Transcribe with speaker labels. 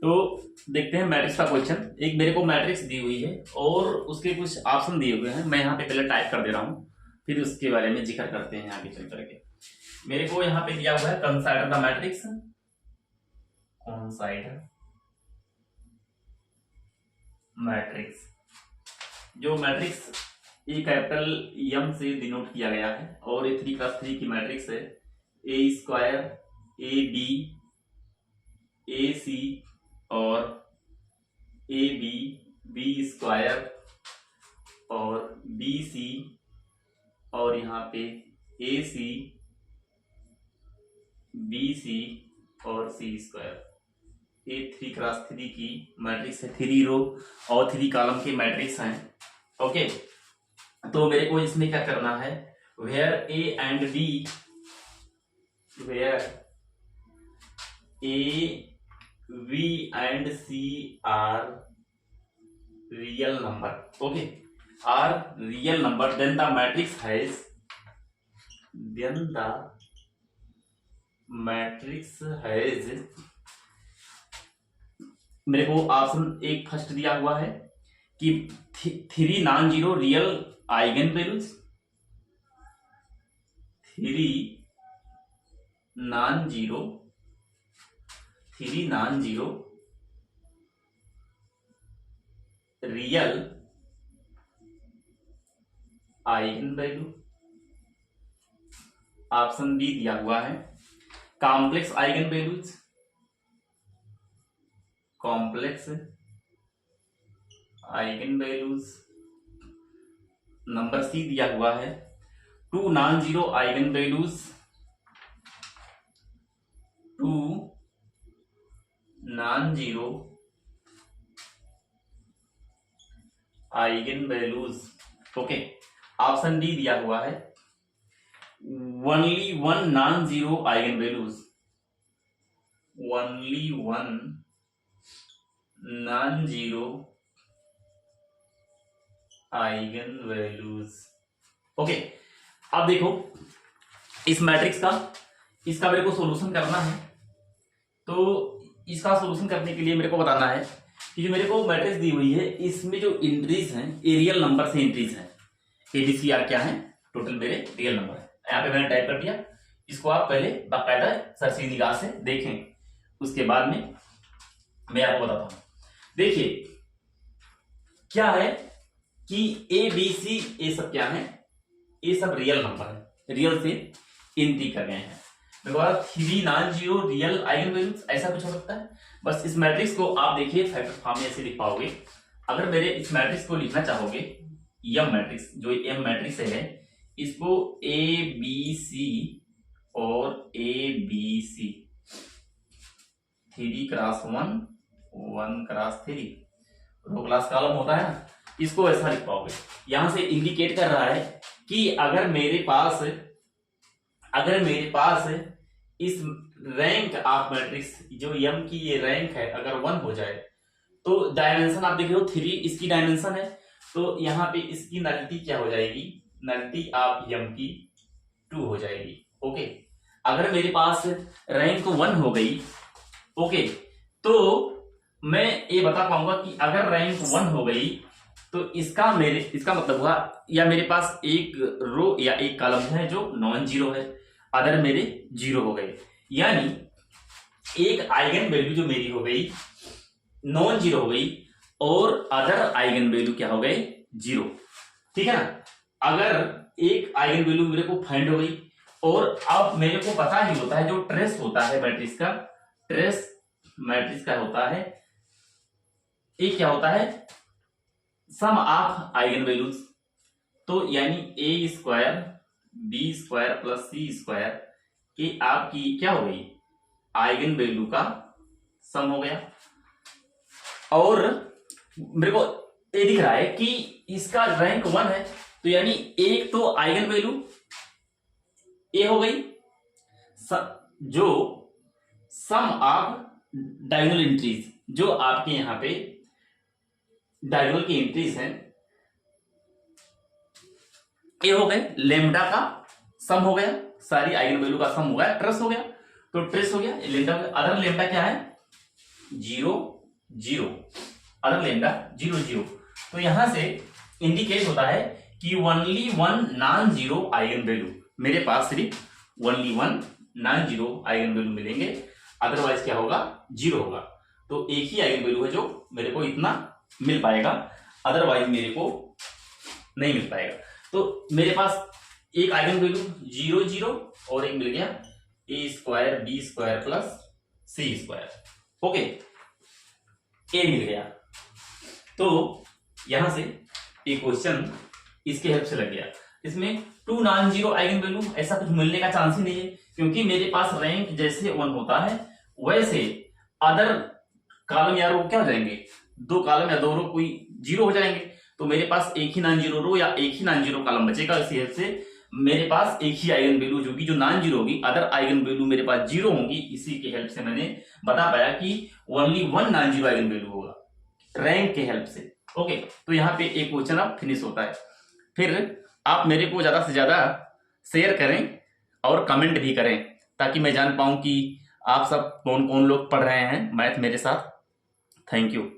Speaker 1: तो देखते हैं मैट्रिक्स का क्वेश्चन। एक मेरे को मैट्रिक्स दी हुई है और उसके कुछ ऑप्शन दिए हुए हैं। मैं यहाँ पे पहले टाइप कर दे रहा हूँ, फिर उसके बारे में जिक्र करते हैं आगे चल करके। मेरे को यहाँ पे दिया हुआ है consider the matrix, consider matrix. जो मैट्रिक्स ए कैपिटल एम से डिनोट किया गया है और ये 3x3 की मैट्रिक्स है। ए स्क्वायर, ए बी, ए सी और ए बी, बी स्क्वायर और बी सी और यहाँ पे ए सी, बी सी और सी स्क्वायर। ये 3x3 की मैट्रिक्स है। 3 रो और 3 कॉलम की मैट्रिक्स हैं। ओके, तो मेरे को इसमें क्या करना है, where A and B, where A V and C are real number. Okay, are real number. Then the matrix has. Then the matrix has. मेरे को ऑप्शन एक फर्स्ट दिया हुआ है कि 3 non zero real eigenvalues, 3 non zero real eigenvalue. Option B दिया हुआ है complex eigenvalues, complex eigenvalues. Number C दिया हुआ है 2 non zero eigenvalues, 2 non zero eigenvalues. Okay, option D दिया हुआ है only 1 non zero eigenvalues, only 1 non zero eigenvalues. Okay, अब देखो इस मैट्रिक्स का, इसका मेरे को सॉल्यूशन करना है। तो इसका सॉल्यूशन करने के लिए मेरे को बताना है कि जो मेरे को मैट्रिक्स दी हुई है इसमें जो एंट्रीज हैं ये रियल नंबर से एंट्रीज हैं। ABCR क्या है, टोटल मेरे रियल नंबर है। यहाँ पे मैंने टाइप कर दिया। इसको आप पहले बाकायदा सरसरी निगाह से देखें, उसके बाद में मैं आपको बताता हूं। देखिए क्या है कि ABC ये सब क्या है, ये सब रियल नंबर है, रियल से एंट्री कर गए हैं। 3 non zero real eigen values, ऐसा कुछ हो सकता है। बस इस मैट्रिक्स को आप देखिए फैक्टर फॉर्म में ऐसे लिख पाओगे। अगर मेरे इस मैट्रिक्स को लिखना चाहोगे, एम मैट्रिक्स, जो एम मैट्रिक्स है, इसको ABC और ABC 3x1 1x3 रो क्लास कॉलम होता है ना, इसको ऐसा लिख पाओगे। यहां से इंडिकेट कर रहा है कि अगर मेरे पास इस रैंक ऑफ मैट्रिक्स, जो एम की ये रैंक है, अगर 1 हो जाए तो डायमेंशन आप देख रहे हो 3 इसकी डायमेंशन है, तो यहाँ पे इसकी नलिटी क्या हो जाएगी, नलिटी ऑफ एम की 2 हो जाएगी। ओके, अगर मेरे पास रैंक 1 हो गई, ओके, तो मैं ये बता पाऊंगा कि अगर रैंक 1 हो गई तो इसका मतलब हुआ या मेरे पास एक रो या एक कॉलम है जो नॉन जीरो है, अदर मेरे जीरो हो गए। यानी एक आइगन वैल्यू जो मेरी हो गई नॉन जीरो हो गई और अदर आइगन वैल्यू क्या हो गए, जीरो। ठीक है ना। अगर एक आइगन वैल्यू मेरे को फाइंड हो गई और अब मेरे को पता ही होता है जो ट्रेस होता है मैट्रिक्स का, ट्रेस मैट्रिक्स का होता है, ये क्या होता है, सम ऑफ आइगन वैल्यूज। तो यानी ए स्क्वायर बी स्क्वायर प्लस सी स्क्वायर, ये आपकी क्या हो गई, आइगन वैल्यू का सम हो गया। और मेरे को ये दिख रहा है कि इसका रैंक 1 है, तो यानी एक तो आइगन वैल्यू ए हो गई, जो सम ऑफ डायगोनल एंट्रीज, जो आपके यहां पे डायगोनल की एंट्रीज हैं, ये हो गए, लेमडा का सम हो गया, सारी आइगन वैल्यू का सम हो गया, ट्रेस हो गया, तो ट्रेस हो गया, लेमडा हो गया। अदर लेमडा क्या है, 0 0, अदर लेमडा 0 0। तो यहां से इंडिकेट होता है कि only one non zero eigen value, मेरे पास सिर्फ only one non zero eigen value मिलेंगे, अदरवाइज क्या होगा, जीरो होगा। तो एक ही आइगन वैल्यू है जो मेरे को इतना मिल पाएगा, अदरवाइज मेरे को नहीं मिल पाएगा। तो मेरे पास एक आइगन वैल्यू 0 0 और एक मिल गया ए स्क्वायर बी स्क्वायर प्लस सी स्क्वायर, ओके, ए मिल गया। तो यहां से एक क्वेश्चन इसके हेल्प से लग गया। इसमें two non zero eigenvalue ऐसा कुछ मिलने का चांस ही नहीं है, क्योंकि मेरे पास रैंक जैसे 1 होता है वैसे अदर कॉलम या रो क्या हो जाएंगे, दो कॉलम या दो रो कोई जीरो हो जाएंगे। तो मेरे पास एक ही नॉन जीरो रो या एक ही नॉन जीरो कॉलम बचेगा। इसी हेल्प से मेरे पास एक ही आइगन वैल्यू जो कि जो नॉन जीरो होगी, अदर आइगन वैल्यू मेरे पास जीरो होंगी। इसी के हेल्प से मैंने बता पाया कि only one non zero eigen value होगा रैंक के हेल्प से, ओके। तो यहाँ पे एक क्वेश्चन अब फिनिश होता है। फिर आप मेरे को ज्यादा से ज्यादा शेयर करें और कमेंट भी करें, ताकि मैं जान पाऊं कि आप सब कौन कौन लोग पढ़ रहे हैं मैथ मेरे साथ। Thank you.